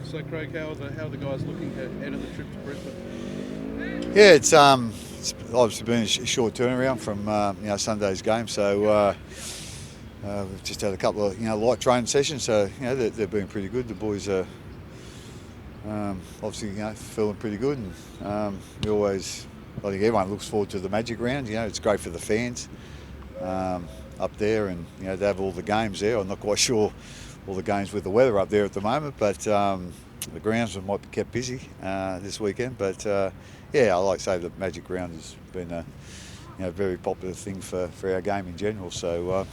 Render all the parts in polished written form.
So, Craig, how are the guys looking ahead of the trip to Brisbane? Yeah, it's obviously been a short turnaround from Sunday's game. So we've just had a couple of light training sessions. So they've been pretty good. The boys are obviously feeling pretty good, and I think everyone looks forward to the Magic Round. It's great for the fans up there, and to have all the games there. I'm not quite sure all the games with the weather up there at the moment, but the grounds might be kept busy this weekend. But I like to say the Magic Round has been a very popular thing for our game in general. So I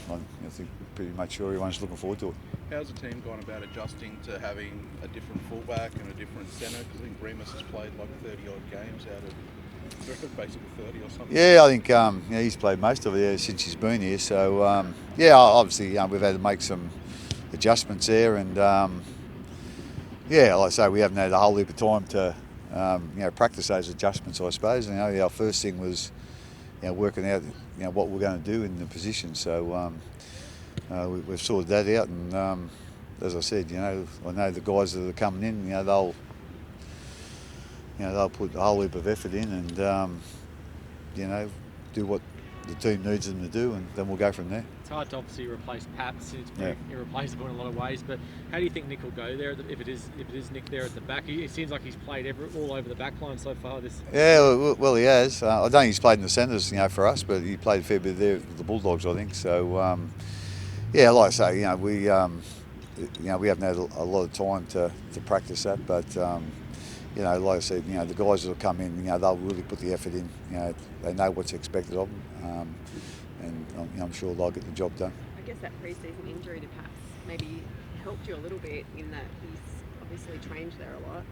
think pretty much sure everyone's looking forward to it. How's the team gone about adjusting to having a different fullback and a different centre? Because I think Remus has played like 30 odd games out of basically 30 or something. Yeah, I think he's played most of it since he's been here. So obviously we've had to make some adjustments there, and like I say, we haven't had a whole heap of time to practice those adjustments, I suppose. Our first thing was working out what we're going to do in the position. So we've sorted that out, and as I said, I know the guys that are coming in, they'll put a whole heap of effort in, and do what the team needs them to do, and then we'll go from there. It's hard to obviously replace Paps. It's pretty irreplaceable in a lot of ways. But how do you think Nick will go there if it is Nick there at the back? It seems like he's played all over the back line so far. Yeah, well he has. I don't think he's played in the centres, for us, but he played a fair bit there with the Bulldogs, I think. So like I say, we haven't had a lot of time to practice that, but like I said, the guys that will come in, they'll really put the effort in. They know what's expected of them, and I'm sure they'll get the job done. I guess that pre-season injury to Paps maybe helped you a little bit in that he's obviously trained there a lot.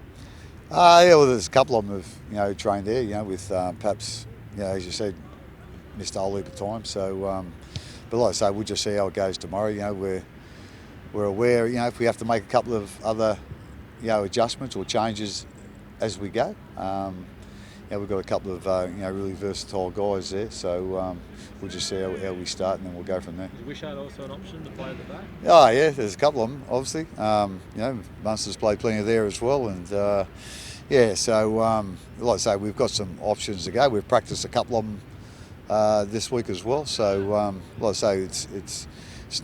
Well, there's a couple of them who've trained there, with Paps, as you said, missed a whole heap of time. So, but like I say, we'll just see how it goes tomorrow. We're aware, if we have to make a couple of other, adjustments or changes as we go. We've got a couple of really versatile guys there, so we'll just see how we start, and then we'll go from there. Is Wishart also an option to play at the back? Oh yeah, there's a couple of them, obviously. Munster's played plenty there as well, and so like I say, we've got some options to go. We've practiced a couple of them this week as well, so like I say, it's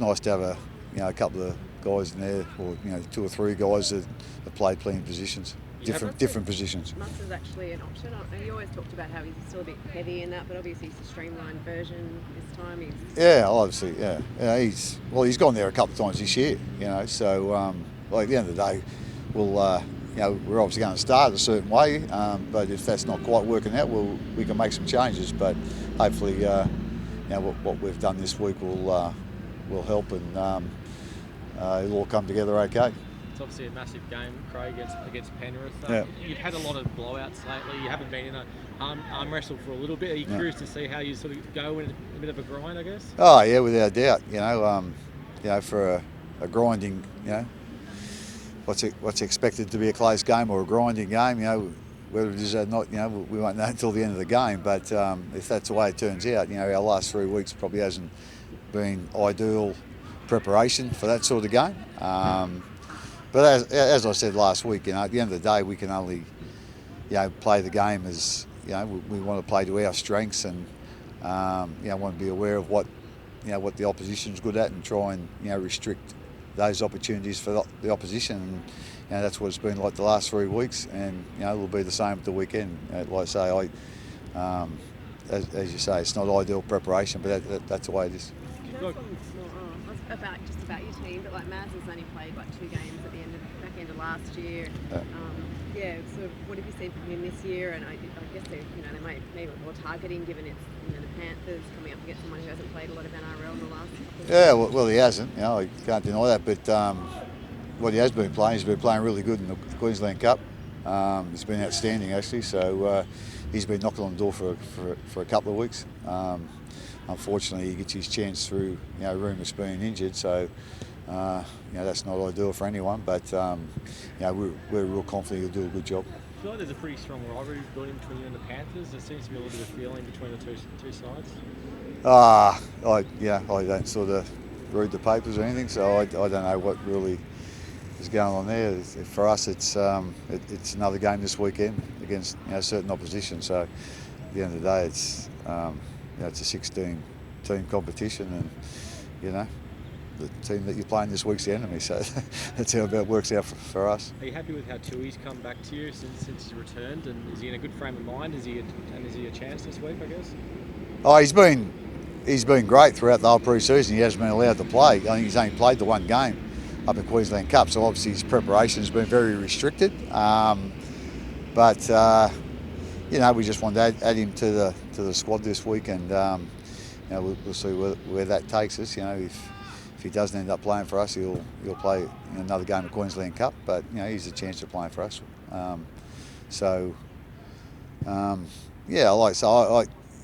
nice to have a couple of guys in there, or 2 or 3 guys that have played plenty of positions. Different positions. Munster's actually an option. You always talked about how he's still a bit heavy in that, but obviously he's a streamlined version this time. Obviously, he's gone there a couple of times this year, So at the end of the day, we'll we're obviously going to start a certain way, but if that's not quite working out, we can make some changes. But hopefully, what we've done this week will help, and it'll all come together okay. It's obviously a massive game, Craig, against Penrith. You've had a lot of blowouts lately. You haven't been in a arm wrestle for a little bit. Are you curious to see how you sort of go in a bit of a grind, I guess? Oh yeah, without doubt. For a grinding, what's expected to be a close game or a grinding game, whether it is or not, we won't know until the end of the game. But if that's the way it turns out, our last 3 weeks probably hasn't been ideal preparation for that sort of game. But as I said last week, at the end of the day, we can only, play the game as, we want to play to our strengths, and, want to be aware of what the opposition's good at, and try and, restrict those opportunities for the opposition. And, that's what it's been like the last 3 weeks, and, it'll be the same at the weekend. Like I say, as you say, it's not ideal preparation, but that's the way it is. About your team, but Maz has only played 2 games at the back end of last year. So what have you seen from him this year? And I guess they might maybe more targeting, given it's the Panthers coming up against someone who hasn't played a lot of NRL in the last couple of years. Well he hasn't. I can't deny that. But what he has been playing, he's been playing really good in the Queensland Cup. He's been outstanding actually. So he's been knocking on the door for a couple of weeks. Unfortunately, he gets his chance through, Remus being injured, so that's not ideal for anyone. But we're real confident he'll do a good job. I feel like there's a pretty strong rivalry building between you and the Panthers. There seems to be a little bit of feeling between the two sides. I don't sort of read the papers or anything, so I don't know what really is going on there. For us, it's another game this weekend against certain opposition. So at the end of the day, it's it's a 16-team competition, and the team that you're playing this week's the enemy. So that's how it works out for us. Are you happy with how Tui's come back to you since he's returned? And is he in a good frame of mind? Is he a chance this week, I guess? Oh, he's been great throughout the whole pre-season. He hasn't been allowed to play. I think he's only played the one game up in Queensland Cup, so obviously his preparation has been very restricted. But we just want to add him to the squad this week, and we'll see where that takes us. If he doesn't end up playing for us, he'll play another game of Queensland Cup. But he's a chance of playing for us.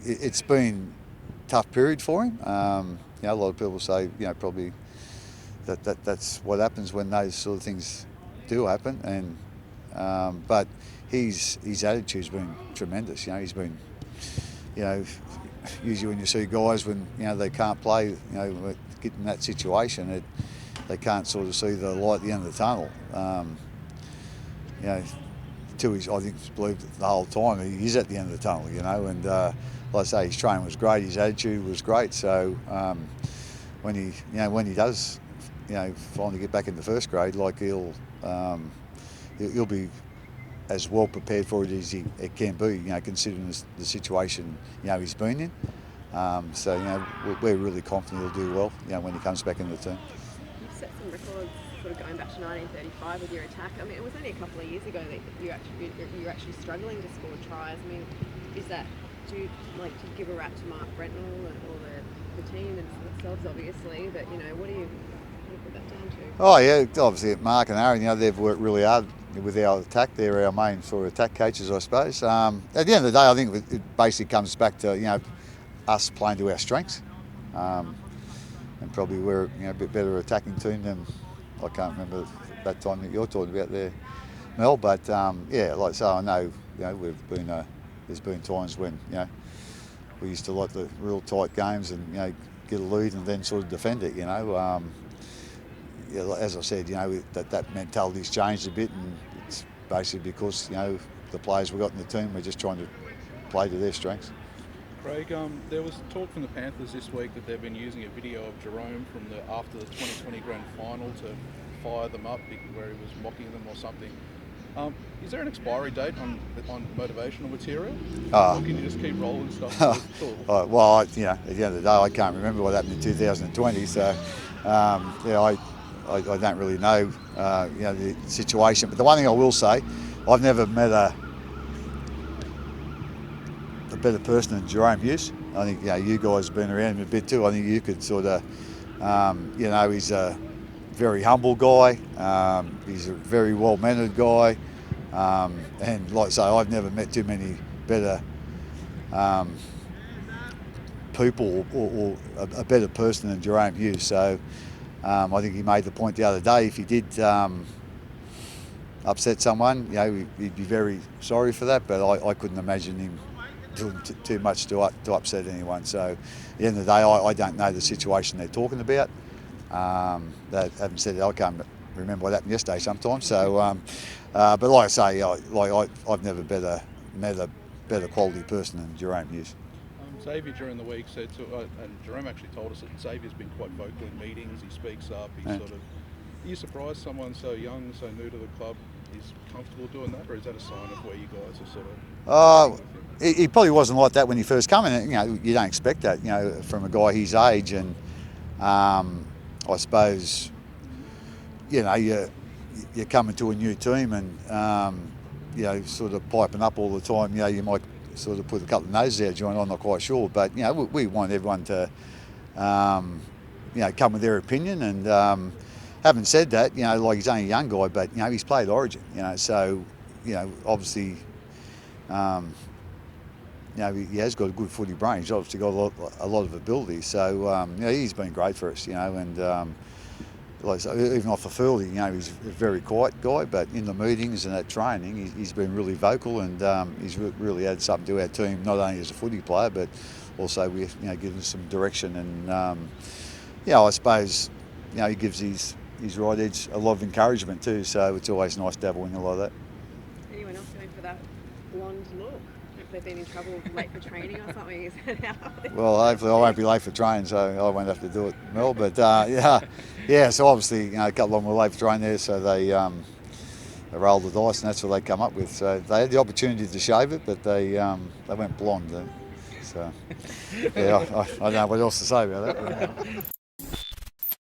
It's been a tough period for him. A lot of people say probably that's what happens when those sort of things do happen. And but his attitude's been tremendous. He's been usually when you see guys when they can't play, get in that situation, they can't sort of see the light at the end of the tunnel. Tui's, I think, believed the whole time he is at the end of the tunnel, and like I say, his training was great, his attitude was great. So when he does, finally get back into first grade, like he'll be as well prepared for it as it can be, considering the situation he's been in. We're really confident he'll do well, when he comes back into the team. You've set some records, sort of going back to 1935 with your attack. I mean, it was only a couple of years ago that you were actually struggling to score tries. I mean, do you give a rap to Mark Brentnell or the team themselves, obviously? But what do you put that down to? Oh yeah, obviously Mark and Aaron, they've worked really hard with our attack. They're our main sort of attack coaches, I suppose. At the end of the day, I think it basically comes back to us playing to our strengths, and probably we're a bit better attacking team than I can't remember that time that you're talking about there, Mel. But like so, I know we've been there's been times when we used to like the real tight games and get a lead and then sort of defend it. As I said, that mentality's changed a bit, and it's basically because the players we've got in the team, we're just trying to play to their strengths. Craig, there was talk from the Panthers this week that they've been using a video of Jerome from after the 2020 grand final to fire them up, where he was mocking them or something. Is there an expiry date on motivational material? Or can you just keep rolling stuff? Well, at the end of the day, I can't remember what happened in 2020, so I don't really know the situation. But the one thing I will say, I've never met a better person than Jerome Hughes. I think you guys have been around him a bit too. I think you could sort of he's a very humble guy. He's a very well-mannered guy, and like I say, I've never met too many better people or a better person than Jerome Hughes. So I think he made the point the other day, if he did upset someone, he'd be very sorry for that, but I couldn't imagine him doing too much to upset anyone. So at the end of the day, I don't know the situation they're talking about. They haven't said it. I can't remember what happened yesterday sometimes. So, but like I say, I've never met a better quality person than Jerome Hughes. Xavier during the week said and Jerome actually told us that Xavier's been quite vocal in meetings. He speaks up. He's sort of. Are you surprised someone so young, so new to the club, is comfortable doing that, or is that a sign of where you guys are sort of? He probably wasn't like that when he first came in. You don't expect that, from a guy his age, and I suppose, you're coming to a new team and sort of piping up all the time. You might sort of put a couple of noses out joint. I'm not quite sure, but we want everyone to come with their opinion. And having said that, like he's only a young guy, but he's played Origin. So obviously. He has got a good footy brain. He's obviously got a lot of ability. So he's been great for us. And like I say, even off the field, he's a very quiet guy. But in the meetings and at training, he's been really vocal, and he's really added something to our team. Not only as a footy player, but also with given some direction. And I suppose he gives his his right edge a lot of encouragement too. So it's always nice to have a winger like that. Anyone else going for that blonde look? If they've been in trouble late for training or something, is that how? Well, hopefully I won't be late for training, so I won't have to do it, Mel. But yeah. So obviously, a couple of them were late for training there, so they rolled the dice, and that's what they come up with. So they had the opportunity to shave it, but they went blonde. So yeah, I don't know what else to say about that.